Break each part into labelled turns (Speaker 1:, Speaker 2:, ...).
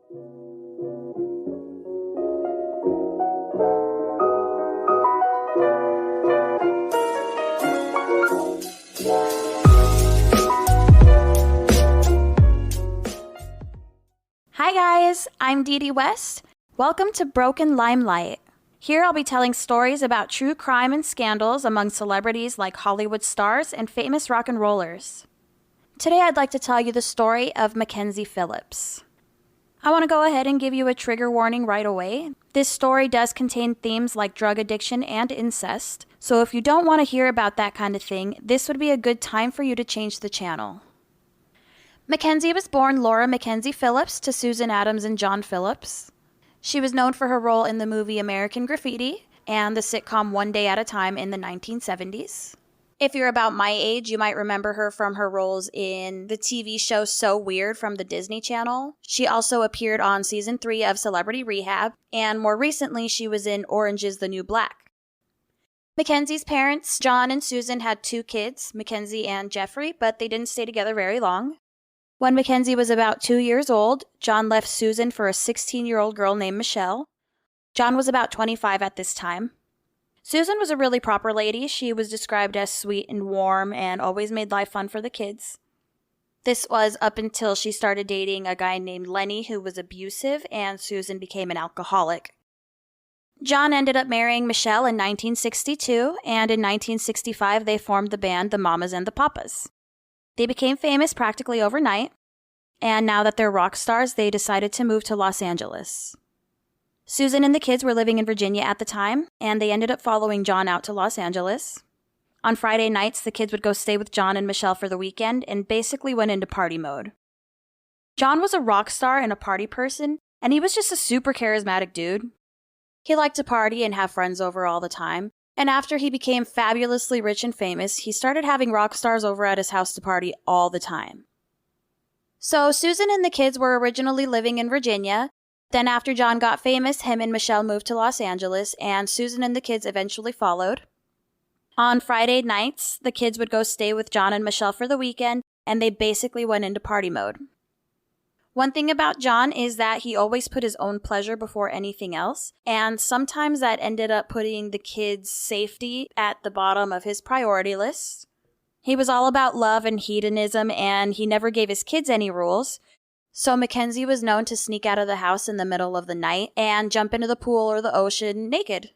Speaker 1: Hi guys, I'm Dee Dee West. Welcome to Broken Limelight. Here I'll be telling stories about true crime and scandals among celebrities like Hollywood stars and famous rock and rollers. Today I'd like to tell you the story of Mackenzie Phillips. I want to go ahead and give you a trigger warning right away. This story does contain themes like drug addiction and incest, so if you don't want to hear about that kind of thing, this would be a good time for you to change the channel. Mackenzie was born Laura Mackenzie Phillips to Susan Adams and John Phillips. She was known for her role in the movie American Graffiti and the sitcom One Day at a Time in the 1970s. If you're about my age, you might remember her from her roles in the TV show So Weird from the Disney Channel. She also appeared on season 3 of Celebrity Rehab, and more recently she was in Orange is the New Black. Mackenzie's parents, John and Susan, had 2 kids, Mackenzie and Jeffrey, but they didn't stay together very long. When Mackenzie was about 2 years old, John left Susan for a 16-year-old girl named Michelle. John was about 25 at this time. Susan was a really proper lady. She was described as sweet and warm and always made life fun for the kids. This was up until she started dating a guy named Lenny who was abusive, and Susan became an alcoholic. John ended up marrying Michelle in 1962, and in 1965 they formed the band The Mamas and the Papas. They became famous practically overnight, and now that they're rock stars, they decided to move to Los Angeles. Susan and the kids were living in Virginia at the time, and they ended up following John out to Los Angeles. On Friday nights, the kids would go stay with John and Michelle for the weekend and basically went into party mode. John was a rock star and a party person, and he was just a super charismatic dude. He liked to party and have friends over all the time. And after he became fabulously rich and famous, he started having rock stars over at his house to party all the time. So Susan and the kids were originally living in Virginia. Then after John got famous, him and Michelle moved to Los Angeles, and Susan and the kids eventually followed. On Friday nights, the kids would go stay with John and Michelle for the weekend, and they basically went into party mode. One thing about John is that he always put his own pleasure before anything else, and sometimes that ended up putting the kids' safety at the bottom of his priority list. He was all about love and hedonism, and he never gave his kids any rules, so Mackenzie was known to sneak out of the house in the middle of the night and jump into the pool or the ocean naked.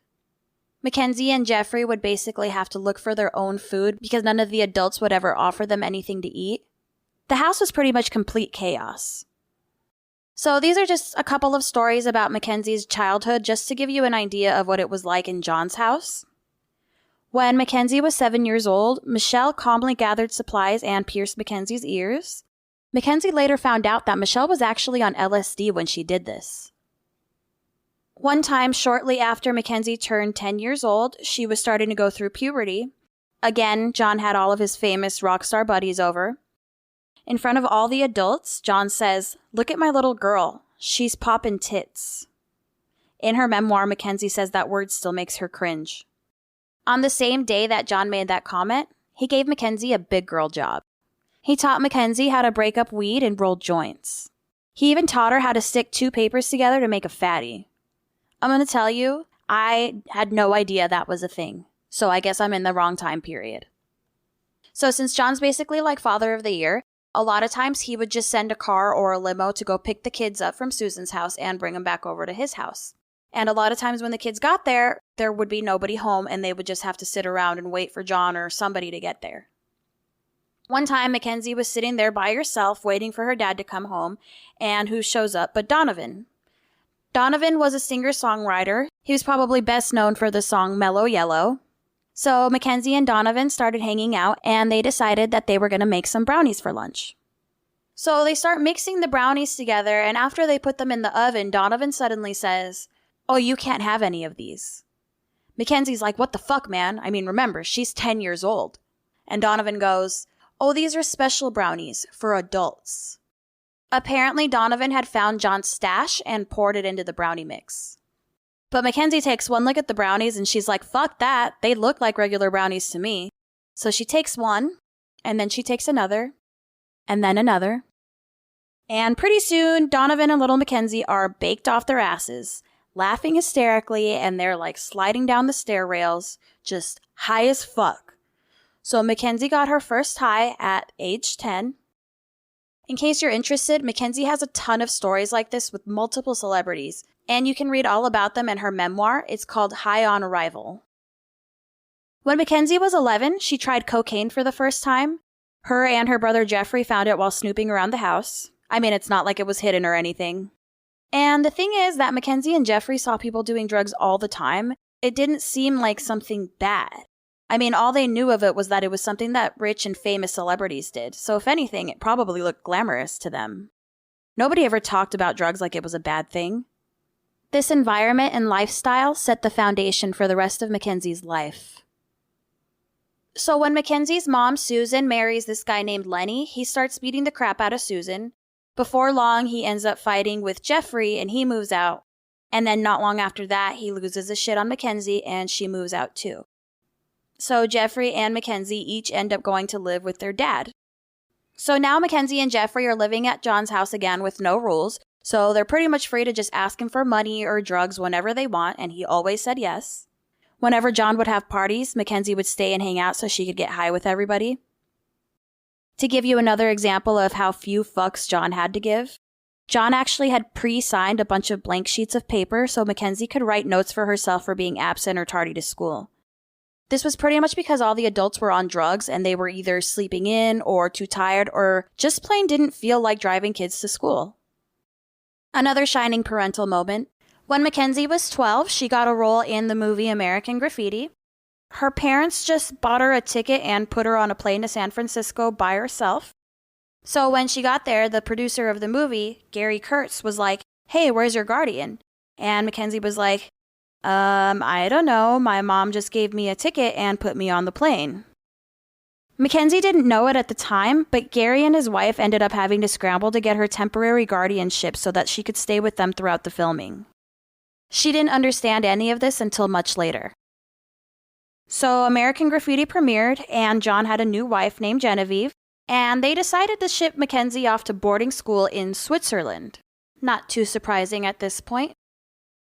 Speaker 1: Mackenzie and Jeffrey would basically have to look for their own food because none of the adults would ever offer them anything to eat. The house was pretty much complete chaos. So these are just a couple of stories about Mackenzie's childhood just to give you an idea of what it was like in John's house. When Mackenzie was 7 years old, Michelle calmly gathered supplies and pierced Mackenzie's ears. Mackenzie later found out that Michelle was actually on LSD when she did this. One time, shortly after Mackenzie turned 10 years old, she was starting to go through puberty. Again, John had all of his famous rock star buddies over. In front of all the adults, John says, "Look at my little girl. She's poppin' tits." In her memoir, Mackenzie says that word still makes her cringe. On the same day that John made that comment, he gave Mackenzie a big girl job. He taught Mackenzie how to break up weed and roll joints. He even taught her how to stick 2 papers together to make a fatty. I'm going to tell you, I had no idea that was a thing, so I guess I'm in the wrong time period. So since John's basically like father of the year, a lot of times he would just send a car or a limo to go pick the kids up from Susan's house and bring them back over to his house. And a lot of times when the kids got there, there would be nobody home and they would just have to sit around and wait for John or somebody to get there. One time, Mackenzie was sitting there by herself waiting for her dad to come home, and who shows up but Donovan. Donovan was a singer-songwriter. He was probably best known for the song Mellow Yellow. So Mackenzie and Donovan started hanging out, and they decided that they were going to make some brownies for lunch. So they start mixing the brownies together, and after they put them in the oven, Donovan suddenly says, "Oh, you can't have any of these." Mackenzie's like, "What the fuck, man? I mean, remember, she's 10 years old. And Donovan goes, "Oh, these are special brownies for adults." Apparently, Donovan had found John's stash and poured it into the brownie mix. But Mackenzie takes one look at the brownies and she's like, "Fuck that. They look like regular brownies to me." So she takes one, and then she takes another, and then another. And pretty soon, Donovan and little Mackenzie are baked off their asses, laughing hysterically, and they're like sliding down the stair rails, just high as fuck. So Mackenzie got her first high at age 10. In case you're interested, Mackenzie has a ton of stories like this with multiple celebrities, and you can read all about them in her memoir. It's called High on Arrival. When Mackenzie was 11, she tried cocaine for the first time. Her and her brother Jeffrey found it while snooping around the house. I mean, it's not like it was hidden or anything. And the thing is that Mackenzie and Jeffrey saw people doing drugs all the time. It didn't seem like something bad. I mean, all they knew of it was that it was something that rich and famous celebrities did, so if anything, it probably looked glamorous to them. Nobody ever talked about drugs like it was a bad thing. This environment and lifestyle set the foundation for the rest of Mackenzie's life. So when Mackenzie's mom, Susan, marries this guy named Lenny, he starts beating the crap out of Susan. Before long, he ends up fighting with Jeffrey and he moves out. And then not long after that, he loses his shit on Mackenzie and she moves out too. So Jeffrey and Mackenzie each end up going to live with their dad. So now Mackenzie and Jeffrey are living at John's house again with no rules. So they're pretty much free to just ask him for money or drugs whenever they want, and he always said yes. Whenever John would have parties, Mackenzie would stay and hang out so she could get high with everybody. To give you another example of how few fucks John had to give, John actually had pre-signed a bunch of blank sheets of paper so Mackenzie could write notes for herself for being absent or tardy to school. This was pretty much because all the adults were on drugs and they were either sleeping in or too tired or just plain didn't feel like driving kids to school. Another shining parental moment. When Mackenzie was 12, she got a role in the movie American Graffiti. Her parents just bought her a ticket and put her on a plane to San Francisco by herself. So when she got there, the producer of the movie, Gary Kurtz, was like, "Hey, where's your guardian?" And Mackenzie was like, I don't know. My mom just gave me a ticket and put me on the plane. Mackenzie didn't know it at the time, but Gary and his wife ended up having to scramble to get her temporary guardianship so that she could stay with them throughout the filming. She didn't understand any of this until much later. So American Graffiti premiered, and John had a new wife named Genevieve, and they decided to ship Mackenzie off to boarding school in Switzerland. Not too surprising at this point.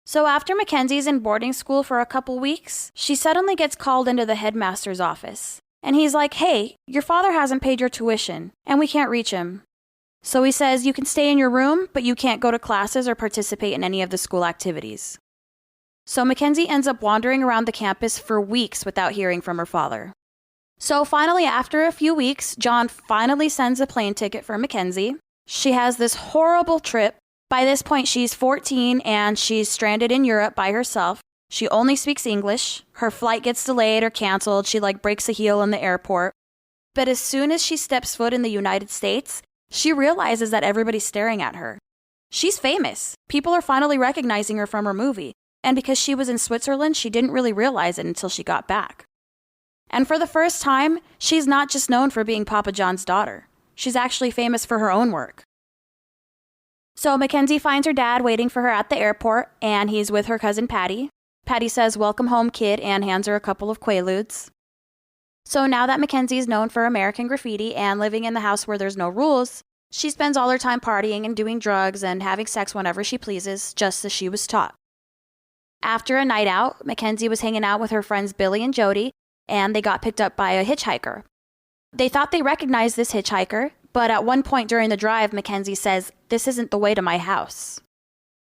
Speaker 1: So after Mackenzie's in boarding school for a couple weeks, she suddenly gets called into the headmaster's office. And he's like, "Hey, your father hasn't paid your tuition, and we can't reach him." So he says, "You can stay in your room, but you can't go to classes or participate in any of the school activities." So Mackenzie ends up wandering around the campus for weeks without hearing from her father. So finally, after a few weeks, John finally sends a plane ticket for Mackenzie. She has this horrible trip. By this point, she's 14 and she's stranded in Europe by herself. She only speaks English. Her flight gets delayed or canceled. She breaks a heel in the airport. But as soon as she steps foot in the United States, she realizes that everybody's staring at her. She's famous. People are finally recognizing her from her movie. And because she was in Switzerland, she didn't really realize it until she got back. And for the first time, she's not just known for being Papa John's daughter. She's actually famous for her own work. So Mackenzie finds her dad waiting for her at the airport, and he's with her cousin Patty. Patty says, "Welcome home, kid," and hands her a couple of Quaaludes. So now that Mackenzie is known for American Graffiti and living in the house where there's no rules, she spends all her time partying and doing drugs and having sex whenever she pleases, just as she was taught. After a night out, Mackenzie was hanging out with her friends Billy and Jody, and they got picked up by a hitchhiker. They thought they recognized this hitchhiker, but at one point during the drive, Mackenzie says, "This isn't the way to my house."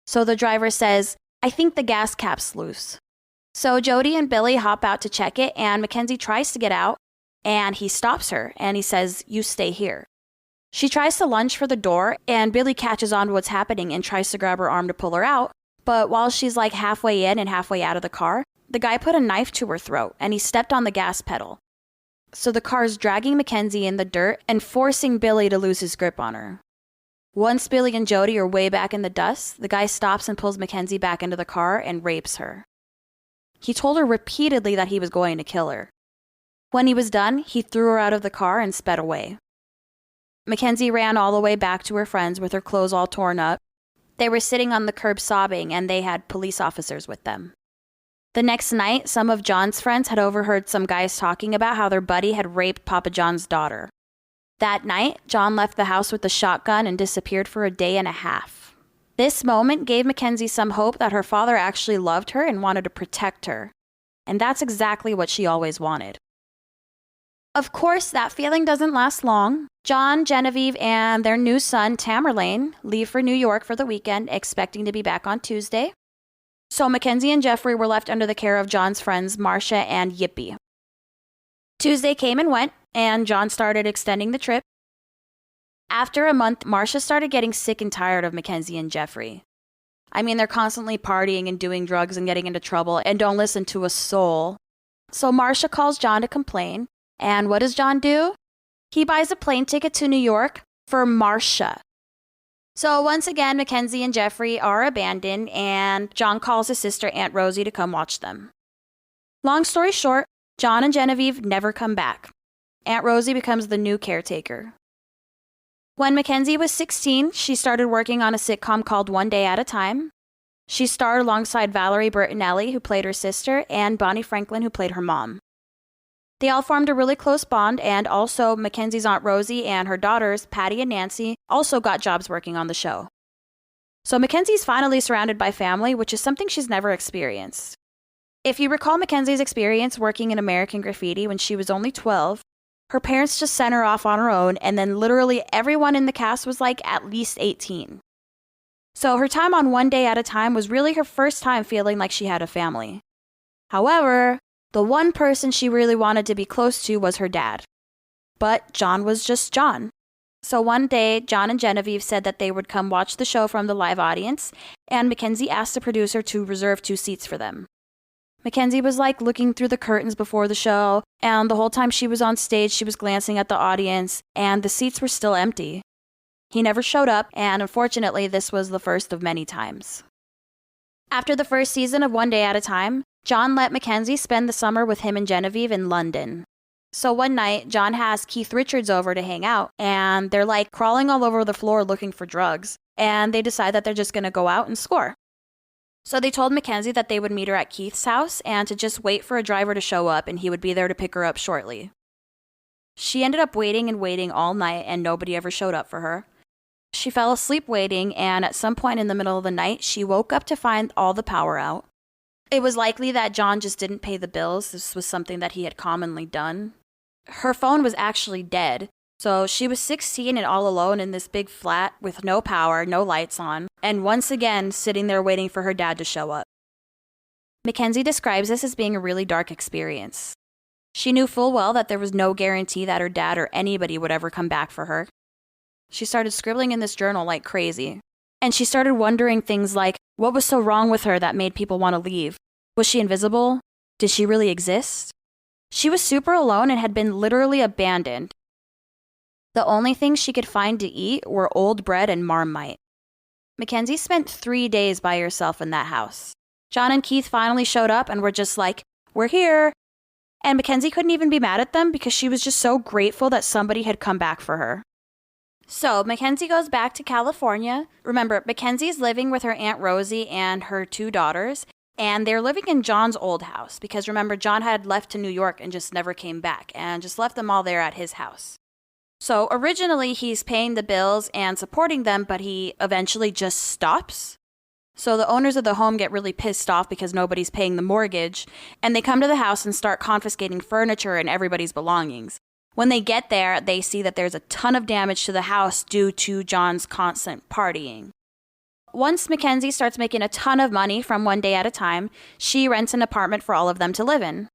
Speaker 1: So the driver says, "I think the gas cap's loose." So Jody and Billy hop out to check it, and Mackenzie tries to get out, and he stops her, and he says, "You stay here." She tries to lunge for the door, and Billy catches on to what's happening and tries to grab her arm to pull her out, but while she's halfway in and halfway out of the car, the guy put a knife to her throat, and he stepped on the gas pedal. So the car's dragging Mackenzie in the dirt and forcing Billy to lose his grip on her. Once Billy and Jody are way back in the dust, the guy stops and pulls Mackenzie back into the car and rapes her. He told her repeatedly that he was going to kill her. When he was done, he threw her out of the car and sped away. Mackenzie ran all the way back to her friends with her clothes all torn up. They were sitting on the curb sobbing, and they had police officers with them. The next night, some of John's friends had overheard some guys talking about how their buddy had raped Papa John's daughter. That night, John left the house with the shotgun and disappeared for a day and a half. This moment gave Mackenzie some hope that her father actually loved her and wanted to protect her. And that's exactly what she always wanted. Of course, that feeling doesn't last long. John, Genevieve, and their new son, Tamerlane, leave for New York for the weekend, expecting to be back on Tuesday. So Mackenzie and Jeffrey were left under the care of John's friends, Marcia and Yippee. Tuesday came and went, and John started extending the trip. After a month, Marcia started getting sick and tired of Mackenzie and Jeffrey. I mean, they're constantly partying and doing drugs and getting into trouble and don't listen to a soul. So Marcia calls John to complain. And what does John do? He buys a plane ticket to New York for Marcia. So once again, Mackenzie and Jeffrey are abandoned, and John calls his sister Aunt Rosie to come watch them. Long story short, John and Genevieve never come back. Aunt Rosie becomes the new caretaker. When Mackenzie was 16, she started working on a sitcom called One Day at a Time. She starred alongside Valerie Bertinelli, who played her sister, and Bonnie Franklin, who played her mom. They all formed a really close bond, and also Mackenzie's Aunt Rosie and her daughters, Patty and Nancy, also got jobs working on the show. So Mackenzie's finally surrounded by family, which is something she's never experienced. If you recall Mackenzie's experience working in American Graffiti when she was only 12, her parents just sent her off on her own, and then literally everyone in the cast was like at least 18. So her time on One Day at a Time was really her first time feeling like she had a family. However, the one person she really wanted to be close to was her dad. But John was just John. So one day, John and Genevieve said that they would come watch the show from the live audience, and Mackenzie asked the producer to reserve 2 seats for them. Mackenzie was like looking through the curtains before the show, and the whole time she was on stage, she was glancing at the audience, and the seats were still empty. He never showed up, and unfortunately, this was the first of many times. After the first season of One Day at a Time, John let Mackenzie spend the summer with him and Genevieve in London. So one night, John has Keith Richards over to hang out, and they're like crawling all over the floor looking for drugs, and they decide that they're just going to go out and score. So they told Mackenzie that they would meet her at Keith's house and to just wait for a driver to show up, and he would be there to pick her up shortly. She ended up waiting and waiting all night, and nobody ever showed up for her. She fell asleep waiting, and at some point in the middle of the night, she woke up to find all the power out. It was likely that John just didn't pay the bills. This was something that he had commonly done. Her phone was actually dead, so she was 16 and all alone in this big flat with no power, no lights on, and once again sitting there waiting for her dad to show up. Mackenzie describes this as being a really dark experience. She knew full well that there was no guarantee that her dad or anybody would ever come back for her. She started scribbling in this journal like crazy, and she started wondering things like, what was so wrong with her that made people want to leave? Was she invisible? Did she really exist? She was super alone and had been literally abandoned. The only things she could find to eat were old bread and Marmite. Mackenzie spent 3 days by herself in that house. John and Keith finally showed up and were just like, "We're here." And Mackenzie couldn't even be mad at them because she was just so grateful that somebody had come back for her. So Mackenzie goes back to California. Remember, Mackenzie's living with her Aunt Rosie and her 2 daughters, and they're living in John's old house because remember, John had left to New York and just never came back and just left them all there at his house. So originally he's paying the bills and supporting them, but he eventually just stops. So the owners of the home get really pissed off because nobody's paying the mortgage, and they come to the house and start confiscating furniture and everybody's belongings. When they get there, they see that there's a ton of damage to the house due to John's constant partying. Once Mackenzie starts making a ton of money from One Day at a Time, she rents an apartment for all of them to live in.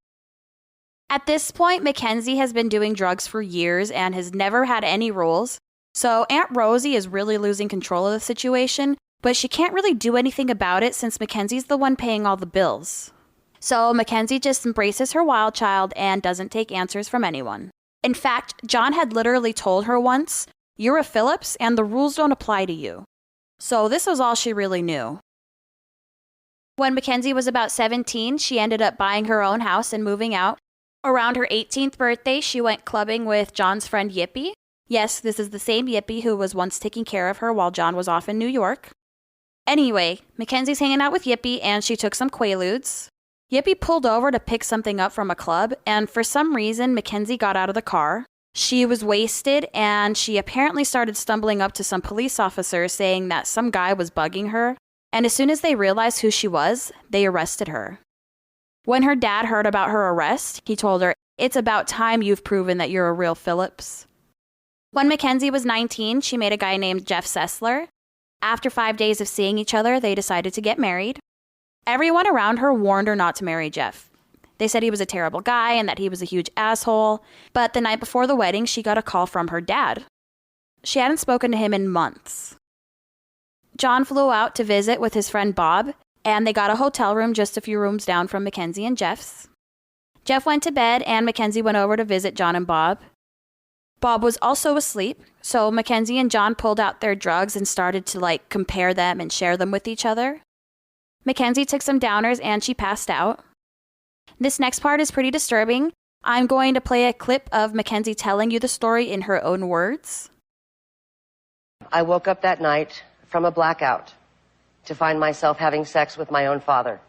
Speaker 1: At this point, Mackenzie has been doing drugs for years and has never had any rules, so Aunt Rosie is really losing control of the situation, but she can't really do anything about it since Mackenzie's the one paying all the bills. So Mackenzie just embraces her wild child and doesn't take answers from anyone. In fact, John had literally told her once, "You're a Phillips and the rules don't apply to you." So this was all she really knew. When Mackenzie was about 17, she ended up buying her own house and moving out. Around her 18th birthday, she went clubbing with John's friend Yippee. Yes, this is the same Yippee who was once taking care of her while John was off in New York. Anyway, Mackenzie's hanging out with Yippee and she took some Quaaludes. Yippee pulled over to pick something up from a club, and for some reason, Mackenzie got out of the car. She was wasted, and she apparently started stumbling up to some police officers saying that some guy was bugging her, and as soon as they realized who she was, they arrested her. When her dad heard about her arrest, he told her, "It's about time you've proven that you're a real Phillips." When Mackenzie was 19, she made a guy named Jeff Sessler. After 5 days of seeing each other, they decided to get married. Everyone around her warned her not to marry Jeff. They said he was a terrible guy and that he was a huge asshole, but the night before the wedding, she got a call from her dad. She hadn't spoken to him in months. John flew out to visit with his friend Bob, and they got a hotel room just a few rooms down from Mackenzie and Jeff's. Jeff went to bed, and Mackenzie went over to visit John and Bob. Bob was also asleep, so Mackenzie and John pulled out their drugs and started to compare them and share them with each other. Mackenzie took some downers and she passed out. This next part is pretty disturbing. I'm going to play a clip of Mackenzie telling you the story in her own words.
Speaker 2: I woke up that night from a blackout to find myself having sex with my own father.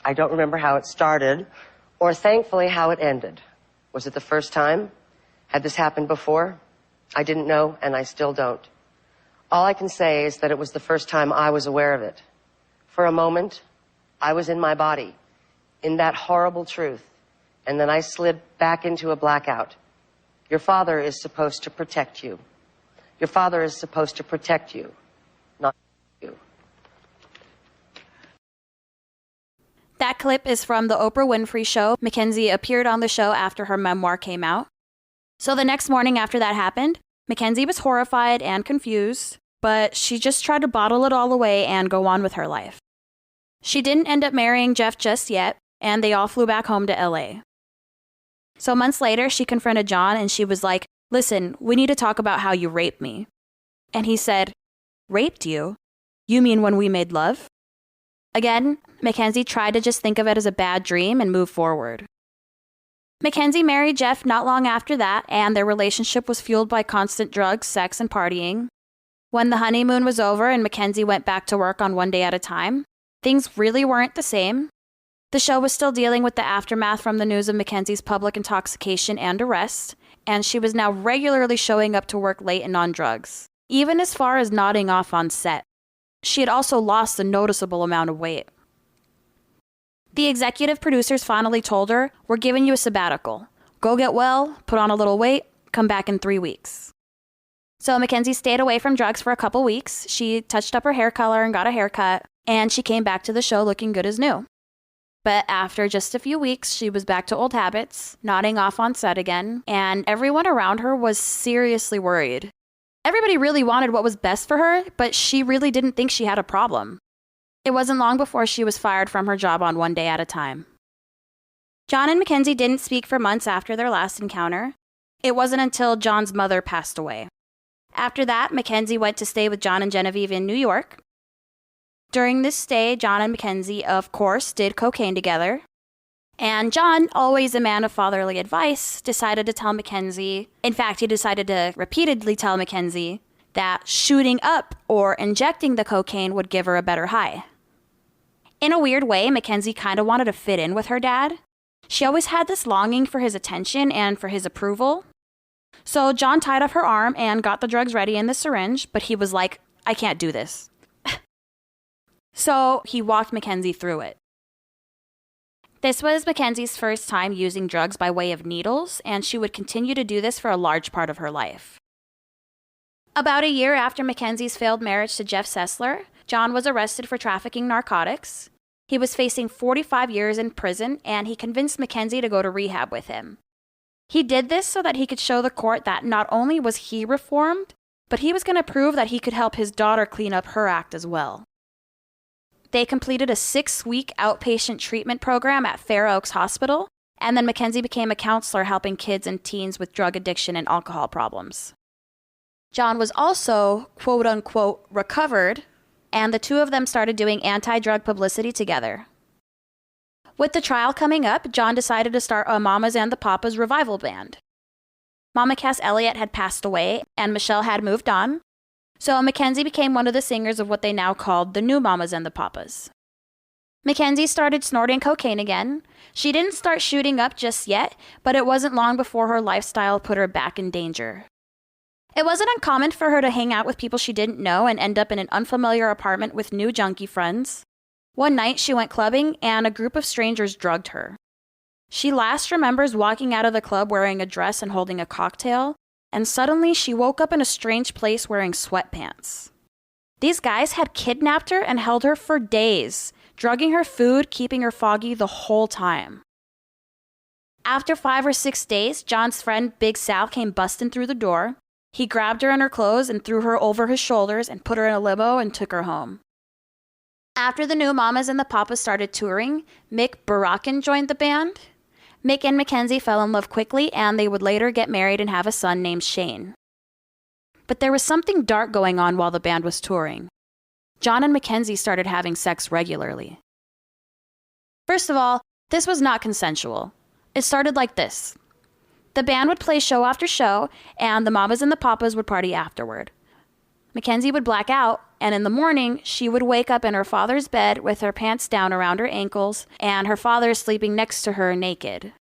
Speaker 2: I don't remember how it started, or thankfully how it ended. Was it the first time? Had this happened before? I didn't know, and I still don't. All I can say is that it was the first time I was aware of it. For a moment, I was in my body, in that horrible truth, and then I slid back into a blackout. Your father is supposed to protect you. Your father is supposed to protect you, not you.
Speaker 1: That clip is from the Oprah Winfrey Show. Mackenzie appeared on the show after her memoir came out. So the next morning after that happened, Mackenzie was horrified and confused, but she just tried to bottle it all away and go on with her life. She didn't end up marrying Jeff just yet, and they all flew back home to LA. So months later, she confronted John and she was like, "Listen, we need to talk about how you raped me." And he said, "Raped you? You mean when we made love?" Again, Mackenzie tried to just think of it as a bad dream and move forward. Mackenzie married Jeff not long after that, and their relationship was fueled by constant drugs, sex, and partying. When the honeymoon was over and Mackenzie went back to work on one day at a time, things really weren't the same. The show was still dealing with the aftermath from the news of Mackenzie's public intoxication and arrest, and she was now regularly showing up to work late and on drugs, even as far as nodding off on set. She had also lost a noticeable amount of weight. The executive producers finally told her, "We're giving you a sabbatical. Go get well, put on a little weight, come back in 3 weeks." So Mackenzie stayed away from drugs for a couple weeks. She touched up her hair color and got a haircut, and she came back to the show looking good as new. But after just a few weeks, she was back to old habits, nodding off on set again, and everyone around her was seriously worried. Everybody really wanted what was best for her, but she really didn't think she had a problem. It wasn't long before she was fired from her job on one day at a time. John and Mackenzie didn't speak for months after their last encounter. It wasn't until John's mother passed away. After that, Mackenzie went to stay with John and Genevieve in New York. During this stay, John and Mackenzie, of course, did cocaine together. And John, always a man of fatherly advice, decided to tell Mackenzie, in fact, he decided to repeatedly tell Mackenzie that shooting up or injecting the cocaine would give her a better high. In a weird way, Mackenzie kind of wanted to fit in with her dad. She always had this longing for his attention and for his approval. So John tied up her arm and got the drugs ready in the syringe, but he was like, "I can't do this." So he walked Mackenzie through it. This was Mackenzie's first time using drugs by way of needles, and she would continue to do this for a large part of her life. About a year after Mackenzie's failed marriage to Jeff Sessler, John was arrested for trafficking narcotics. He was facing 45 years in prison, and he convinced Mackenzie to go to rehab with him. He did this so that he could show the court that not only was he reformed, but he was going to prove that he could help his daughter clean up her act as well. They completed a 6-week outpatient treatment program at Fair Oaks Hospital, and then Mackenzie became a counselor helping kids and teens with drug addiction and alcohol problems. John was also, quote-unquote, recovered, and the two of them started doing anti-drug publicity together. With the trial coming up, John decided to start a Mamas and the Papas revival band. Mama Cass Elliott had passed away, and Michelle had moved on, so Mackenzie became one of the singers of what they now called the New Mamas and the Papas. Mackenzie started snorting cocaine again. She didn't start shooting up just yet, but it wasn't long before her lifestyle put her back in danger. It wasn't uncommon for her to hang out with people she didn't know and end up in an unfamiliar apartment with new junkie friends. One night, she went clubbing, and a group of strangers drugged her. She last remembers walking out of the club wearing a dress and holding a cocktail, and suddenly she woke up in a strange place wearing sweatpants. These guys had kidnapped her and held her for days, drugging her food, keeping her foggy the whole time. After 5 or 6 days, John's friend Big Sal came busting through the door. He grabbed her in her clothes and threw her over his shoulders and put her in a limo and took her home. After the new Mamas and the Papas started touring, Mick Barakin joined the band. Mick and Mackenzie fell in love quickly, and they would later get married and have a son named Shane. But there was something dark going on while the band was touring. John and Mackenzie started having sex regularly. First of all, this was not consensual. It started like this. The band would play show after show, and the Mamas and the Papas would party afterward. Mackenzie would black out, and in the morning, she would wake up in her father's bed with her pants down around her ankles, and her father sleeping next to her naked.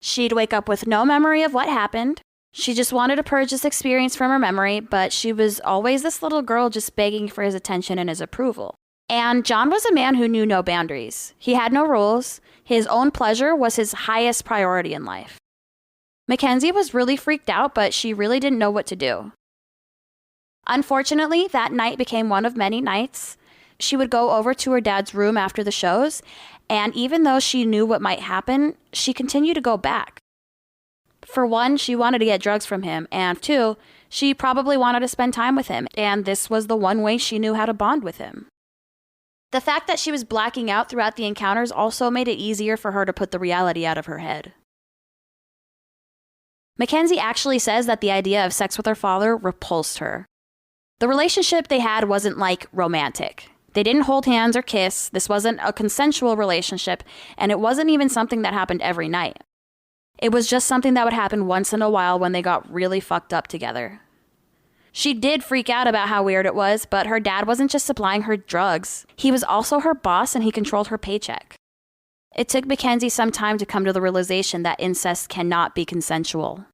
Speaker 1: She'd wake up with no memory of what happened. She just wanted to purge this experience from her memory, but she was always this little girl just begging for his attention and his approval. And John was a man who knew no boundaries. He had no rules. His own pleasure was his highest priority in life. Mackenzie was really freaked out, but she really didn't know what to do. Unfortunately, that night became one of many nights. She would go over to her dad's room after the shows, and even though she knew what might happen, she continued to go back. For one, she wanted to get drugs from him, and two, she probably wanted to spend time with him, and this was the one way she knew how to bond with him. The fact that she was blacking out throughout the encounters also made it easier for her to put the reality out of her head. Mackenzie actually says that the idea of sex with her father repulsed her. The relationship they had wasn't like romantic. They didn't hold hands or kiss. This wasn't a consensual relationship, and it wasn't even something that happened every night. It was just something that would happen once in a while when they got really fucked up together. She did freak out about how weird it was, but her dad wasn't just supplying her drugs. He was also her boss, and he controlled her paycheck. It took Mackenzie some time to come to the realization that incest cannot be consensual.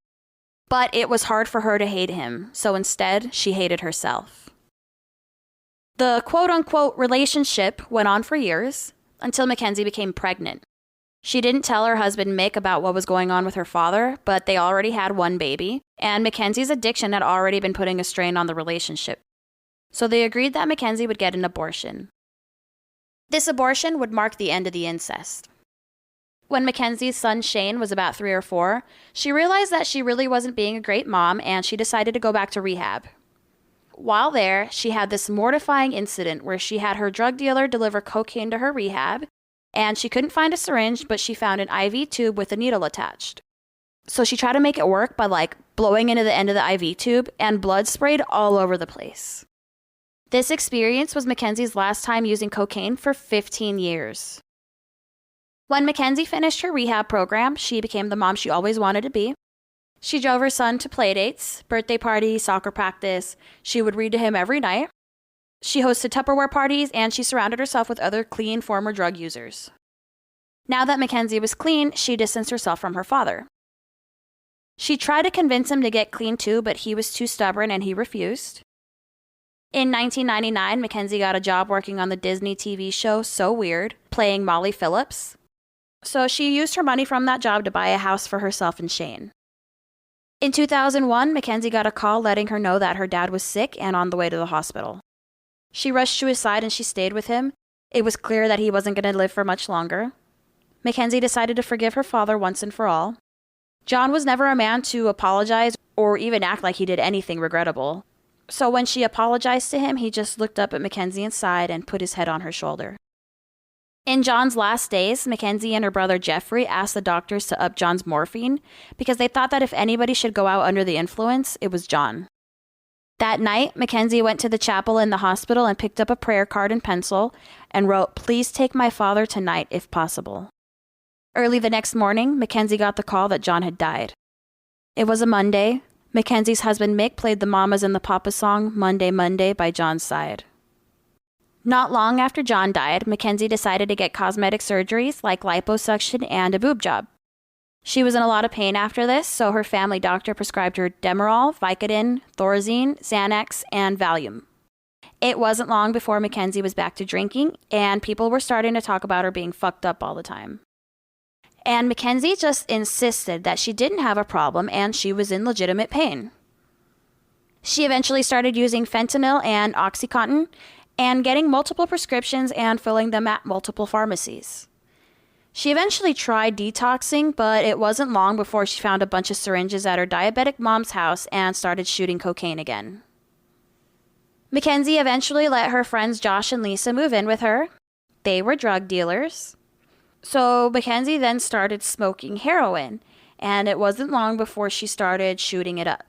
Speaker 1: But it was hard for her to hate him, so instead, she hated herself. The quote-unquote relationship went on for years, until Mackenzie became pregnant. She didn't tell her husband Mick about what was going on with her father, but they already had one baby, and Mackenzie's addiction had already been putting a strain on the relationship. So they agreed that Mackenzie would get an abortion. This abortion would mark the end of the incest. When Mackenzie's son Shane was about 3 or 4, she realized that she really wasn't being a great mom, and she decided to go back to rehab. While there, she had this mortifying incident where she had her drug dealer deliver cocaine to her rehab, and she couldn't find a syringe, but she found an IV tube with a needle attached. So she tried to make it work by blowing into the end of the IV tube, and blood sprayed all over the place. This experience was Mackenzie's last time using cocaine for 15 years. When Mackenzie finished her rehab program, she became the mom she always wanted to be. She drove her son to playdates, birthday parties, soccer practice. She would read to him every night. She hosted Tupperware parties, and she surrounded herself with other clean former drug users. Now that Mackenzie was clean, she distanced herself from her father. She tried to convince him to get clean too, but he was too stubborn and he refused. In 1999, Mackenzie got a job working on the Disney TV show So Weird, playing Molly Phillips. So she used her money from that job to buy a house for herself and Shane. In 2001, Mackenzie got a call letting her know that her dad was sick and on the way to the hospital. She rushed to his side and she stayed with him. It was clear that he wasn't going to live for much longer. Mackenzie decided to forgive her father once and for all. John was never a man to apologize or even act like he did anything regrettable. So when she apologized to him, he just looked up at Mackenzie and sighed and put his head on her shoulder. In John's last days, Mackenzie and her brother Jeffrey asked the doctors to up John's morphine because they thought that if anybody should go out under the influence, it was John. That night, Mackenzie went to the chapel in the hospital and picked up a prayer card and pencil and wrote, "Please take my father tonight if possible." Early the next morning, Mackenzie got the call that John had died. It was a Monday. Mackenzie's husband Mick played the Mamas and the Papas song, Monday, Monday, by John's side. Not long after John died, Mackenzie decided to get cosmetic surgeries like liposuction and a boob job. She was in a lot of pain after this, so her family doctor prescribed her Demerol, Vicodin, Thorazine, Xanax, and Valium. It wasn't long before Mackenzie was back to drinking, and people were starting to talk about her being fucked up all the time. And Mackenzie just insisted that she didn't have a problem and she was in legitimate pain. She eventually started using fentanyl and OxyContin and getting multiple prescriptions and filling them at multiple pharmacies. She eventually tried detoxing, but it wasn't long before she found a bunch of syringes at her diabetic mom's house and started shooting cocaine again. Mackenzie eventually let her friends Josh and Lisa move in with her. They were drug dealers. So Mackenzie then started smoking heroin, and it wasn't long before she started shooting it up.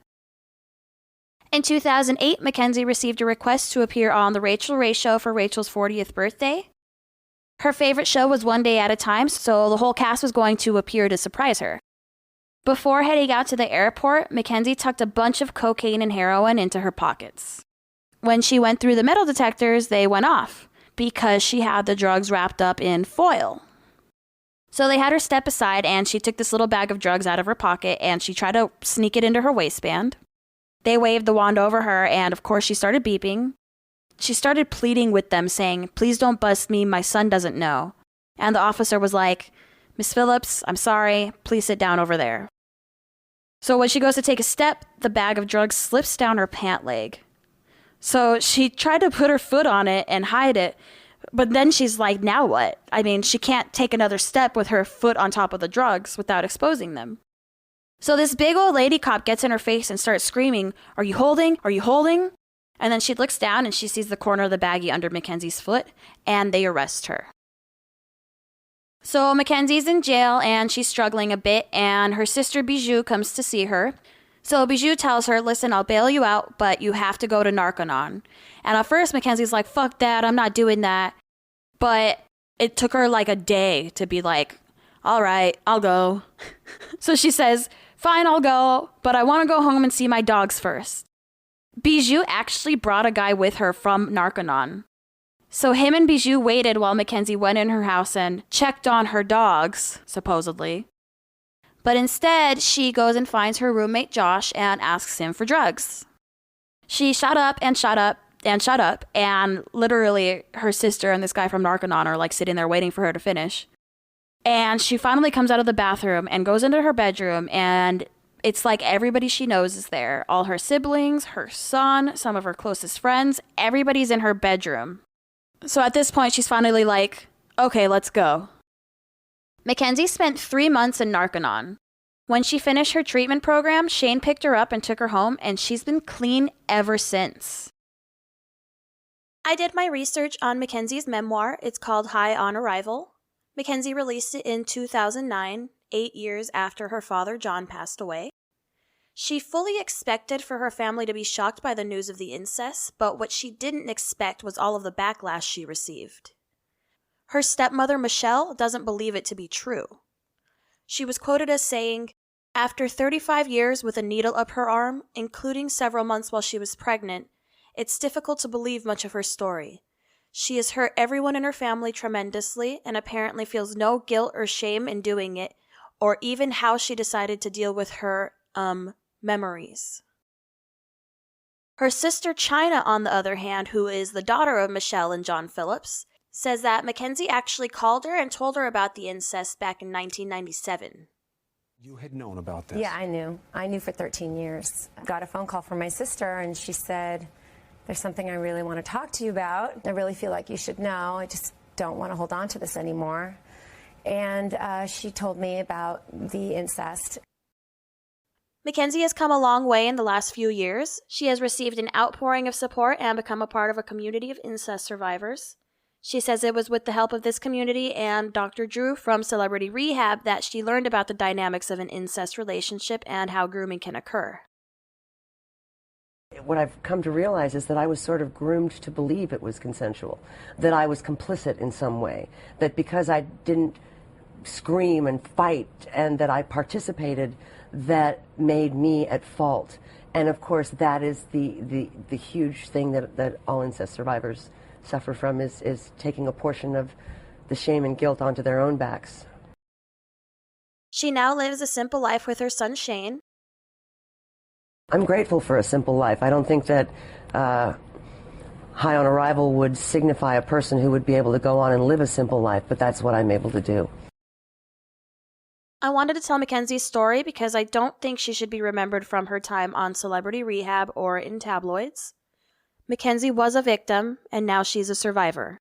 Speaker 1: In 2008, Mackenzie received a request to appear on The Rachel Ray Show for Rachel's 40th birthday. Her favorite show was One Day at a Time, so the whole cast was going to appear to surprise her. Before heading out to the airport, Mackenzie tucked a bunch of cocaine and heroin into her pockets. When she went through the metal detectors, they went off because she had the drugs wrapped up in foil. So they had her step aside, and she took this little bag of drugs out of her pocket, and she tried to sneak it into her waistband. They waved the wand over her, and of course she started beeping. She started pleading with them, saying, "Please don't bust me, my son doesn't know." And the officer was like, "Miss Phillips, I'm sorry, please sit down over there." So when she goes to take a step, the bag of drugs slips down her pant leg. So she tried to put her foot on it and hide it, but then she's like, now what? I mean, she can't take another step with her foot on top of the drugs without exposing them. So this big old lady cop gets in her face and starts screaming, "Are you holding? Are you holding?" And then she looks down and she sees the corner of the baggie under Mackenzie's foot, and they arrest her. So Mackenzie's in jail and she's struggling a bit, and her sister Bijou comes to see her. So Bijou tells her, "Listen, I'll bail you out, but you have to go to Narconon." And at first Mackenzie's like, "Fuck that, I'm not doing that." But it took her like a day to be like, "All right, I'll go." So she says, "Fine, I'll go, but I want to go home and see my dogs first." Bijou actually brought a guy with her from Narconon. So him and Bijou waited while Mackenzie went in her house and checked on her dogs, supposedly. But instead, she goes and finds her roommate Josh and asks him for drugs. She shut up and shut up and shut up, and literally her sister and this guy from Narconon are like sitting there waiting for her to finish. And she finally comes out of the bathroom and goes into her bedroom, and it's like everybody she knows is there. All her siblings, her son, some of her closest friends, everybody's in her bedroom. So at this point, she's finally like, "Okay, let's go." Mackenzie spent 3 months in Narconon. When she finished her treatment program, Shane picked her up and took her home, and she's been clean ever since. I did my research on Mackenzie's memoir. It's called High on Arrival. Mackenzie released it in 2009, 8 years after her father, John, passed away. She fully expected for her family to be shocked by the news of the incest, but what she didn't expect was all of the backlash she received. Her stepmother, Michelle, doesn't believe it to be true. She was quoted as saying, "After 35 years with a needle up her arm, including several months while she was pregnant, it's difficult to believe much of her story. She has hurt everyone in her family tremendously and apparently feels no guilt or shame in doing it, or even how she decided to deal with her, memories." Her sister China, on the other hand, who is the daughter of Michelle and John Phillips, says that Mackenzie actually called her and told her about the incest back in 1997.
Speaker 3: You had known about this?
Speaker 4: Yeah, I knew. I knew for 13 years. I got a phone call from my sister, and she said, "There's something I really want to talk to you about. I really feel like you should know. I just don't want to hold on to this anymore." And she told me about the incest.
Speaker 1: Mackenzie has come a long way in the last few years. She has received an outpouring of support and become a part of a community of incest survivors. She says it was with the help of this community and Dr. Drew from Celebrity Rehab that she learned about the dynamics of an incest relationship and how grooming can occur.
Speaker 2: What I've come to realize is that I was sort of groomed to believe it was consensual, that I was complicit in some way, that because I didn't scream and fight and that I participated, that made me at fault. And of course that is the huge thing that all incest survivors suffer from is taking a portion of the shame and guilt onto their own backs.
Speaker 1: She now lives a simple life with her son Shane.
Speaker 2: I'm grateful for a simple life. I don't think that high on arrival would signify a person who would be able to go on and live a simple life, but that's what I'm able to do.
Speaker 1: I wanted to tell Mackenzie's story because I don't think she should be remembered from her time on Celebrity Rehab or in tabloids. Mackenzie was a victim, and now she's a survivor.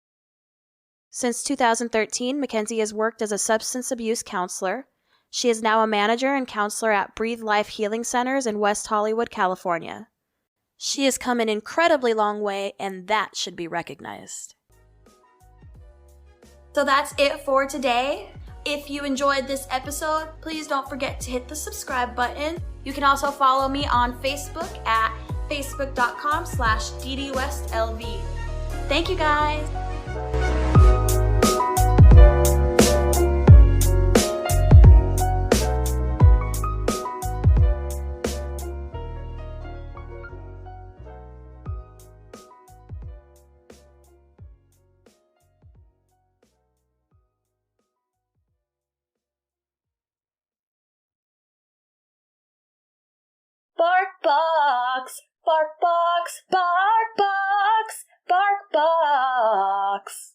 Speaker 1: Since 2013, Mackenzie has worked as a substance abuse counselor. She is now a manager and counselor at Breathe Life Healing Centers in West Hollywood, California. She has come an incredibly long way, and that should be recognized. So that's it for today. If you enjoyed this episode, please don't forget to hit the subscribe button. You can also follow me on Facebook at facebook.com/ddwestlv. Thank you guys. Barkbox, Barkbox, Barkbox, Barkbox.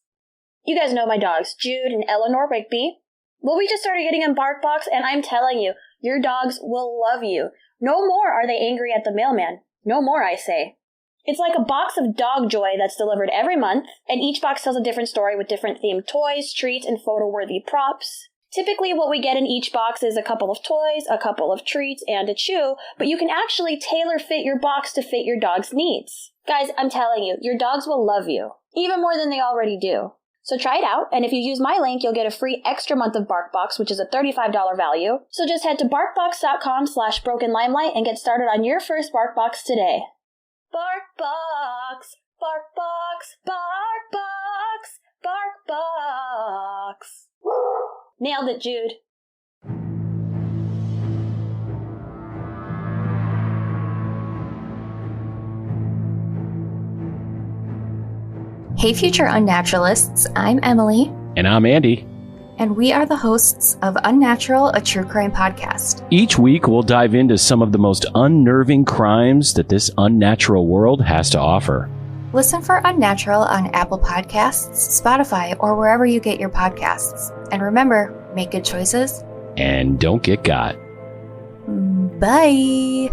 Speaker 1: You guys know my dogs, Jude and Eleanor Rigby. Well, we just started getting them Barkbox, and I'm telling you, your dogs will love you. No more are they angry at the mailman. No more, I say. It's like a box of dog joy that's delivered every month, and each box tells a different story with different themed toys, treats, and photo-worthy props. Typically, what we get in each box is a couple of toys, a couple of treats, and a chew, but you can actually tailor fit your box to fit your dog's needs. Guys, I'm telling you, your dogs will love you, even more than they already do. So try it out, and if you use my link, you'll get a free extra month of BarkBox, which is a $35 value. So just head to barkbox.com/brokenlimelight and get started on your first BarkBox today. BarkBox, BarkBox, BarkBox, BarkBox. Nailed it, Jude.
Speaker 5: Hey, future unnaturalists, I'm Emily.
Speaker 6: And I'm Andy.
Speaker 5: And we are the hosts of Unnatural, a true crime podcast.
Speaker 6: Each week, we'll dive into some of the most unnerving crimes that this unnatural world has to offer.
Speaker 5: Listen for Unnatural on Apple Podcasts, Spotify, or wherever you get your podcasts. And remember, make good choices.
Speaker 6: And don't get got.
Speaker 5: Bye.